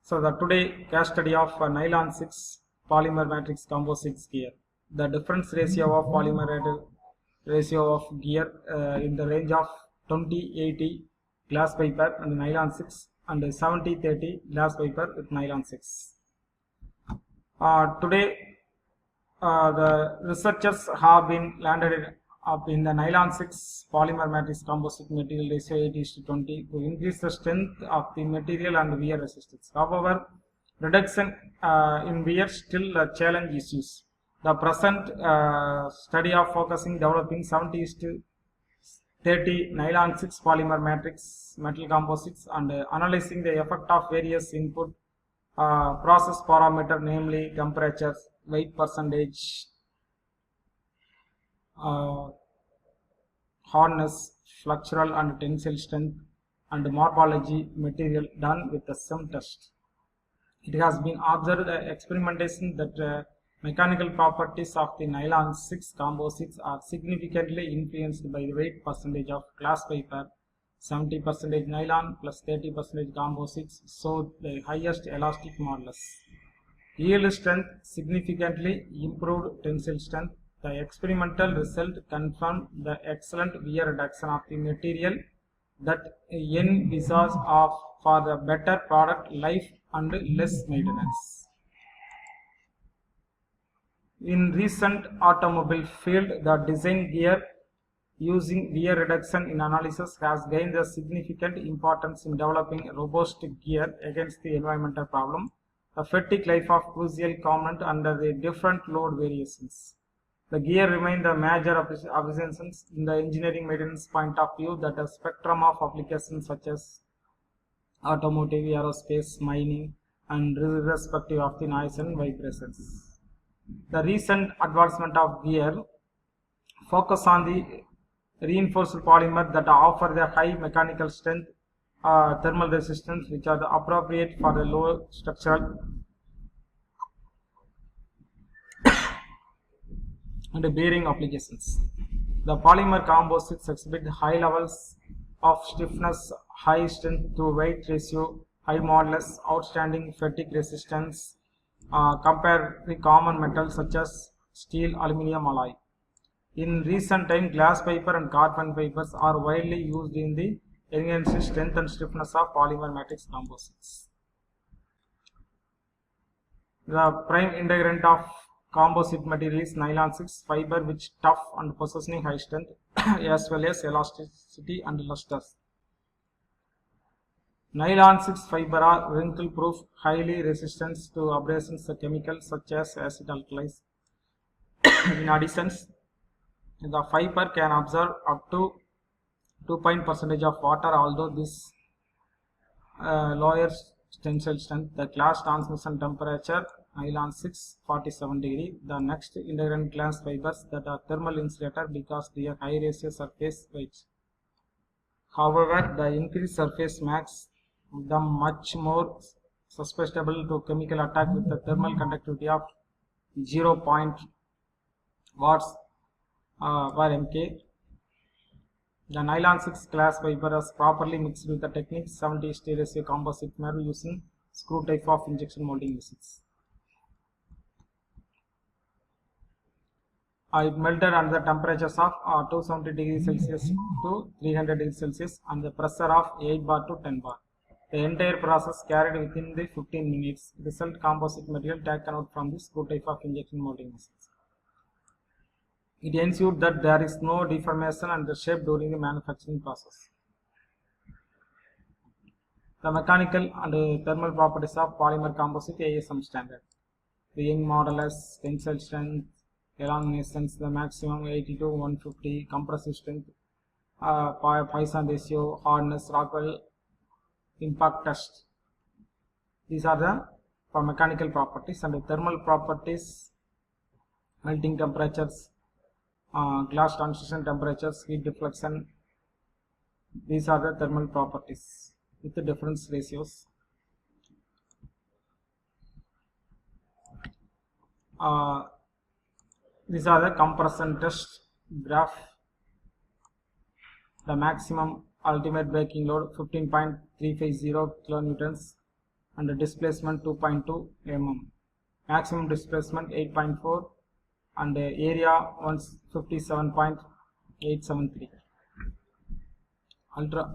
So the today case study of nylon 6 polymer matrix composites gear. The difference ratio of polymer ratio of gear in the range of 20-80 glass paper and nylon 6 and 70-30 glass paper with nylon 6. Today the researchers have been landed up in the nylon 6 polymer matrix composite material ratio 8:20 to increase the strength of the material and wear resistance. However, reduction in wear still a challenge issues. The present study of focusing developing 70:30 nylon 6 polymer matrix metal composites and analyzing the effect of various input process parameter, namely temperature, weight percentage, hardness, flexural and tensile strength, and morphology material done with the SEM test. It has been observed experimentation that mechanical properties of the nylon 6 composites are significantly influenced by the weight percentage of glass paper. 70% nylon plus 30% composites show the highest elastic modulus. Yield strength significantly improved tensile strength. The experimental result confirmed the excellent wear reduction of the material that envisages of for the better product life and less maintenance. In recent automobile field, the design gear using wear reduction in analysis has gained a significant importance in developing robust gear against the environmental problem. The fatigue life of crucial component under the different load variations. The gear remain the major applications in the engineering maintenance point of view that a spectrum of applications such as automotive, aerospace, mining, and irrespective of the noise and vibrations. The recent advancement of gear focus on the reinforced polymer that offer the high mechanical strength, thermal resistance, which are appropriate for the low structural and bearing applications. The polymer composites exhibit high levels of stiffness, high strength to weight ratio, high modulus, outstanding fatigue resistance compared to common metals such as steel, aluminum alloy. In recent time, glass paper and carbon fibers are widely used in the enhanced strength and stiffness of polymer matrix composites. The prime integrant of composite material is nylon 6 fiber, which tough and possessing high strength as well as elasticity and lustrous. Nylon 6 fiber are wrinkle proof, highly resistant to abrasions of chemicals such as acid alkalis. In addition, the fiber can absorb up to 2% of water, although this lowers tensile strength. The glass transmission temperature nylon 6 47 degree. The next integrant glass fibers that are thermal insulator because they are high ratio surface weight. However, the increased surface makes them much more susceptible to chemical attack with the thermal conductivity of 0.0 watts per mk. The nylon 6 glass fiber is properly mixed with the technique 70:30 ratio composite metal using screw type of injection molding machines. It melted under the temperatures of 270 degrees Celsius to 300 degrees Celsius and the pressure of 8 bar to 10 bar. The entire process carried within the 15 minutes. Result composite material taken out from the screw type of injection molding machines. It ensured that there is no deformation and the shape during the manufacturing process. The mechanical and thermal properties of polymer composite ASM standard. The Young modulus, tensile strength, elongations, the maximum 80 to 150, compressive strength, Poisson ratio, hardness, Rockwell impact test. These are the for mechanical properties, and the thermal properties, melting temperatures, glass transition temperatures, heat deflection. These are the thermal properties with the difference ratios. These are the compression test graph. The maximum ultimate breaking load 15.350 kilonewtons. and the displacement 2.2 mm. Maximum displacement 8.4 and area 157.873. Ultra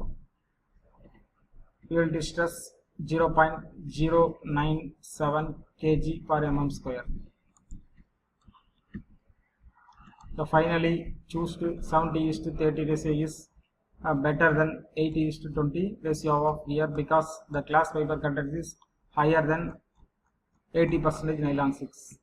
field stress 0.097 kg per mm square. So finally, choose to 70:30 ratio is better than 80:20 ratio of gear because the glass fiber content is higher than 80% nylon 6.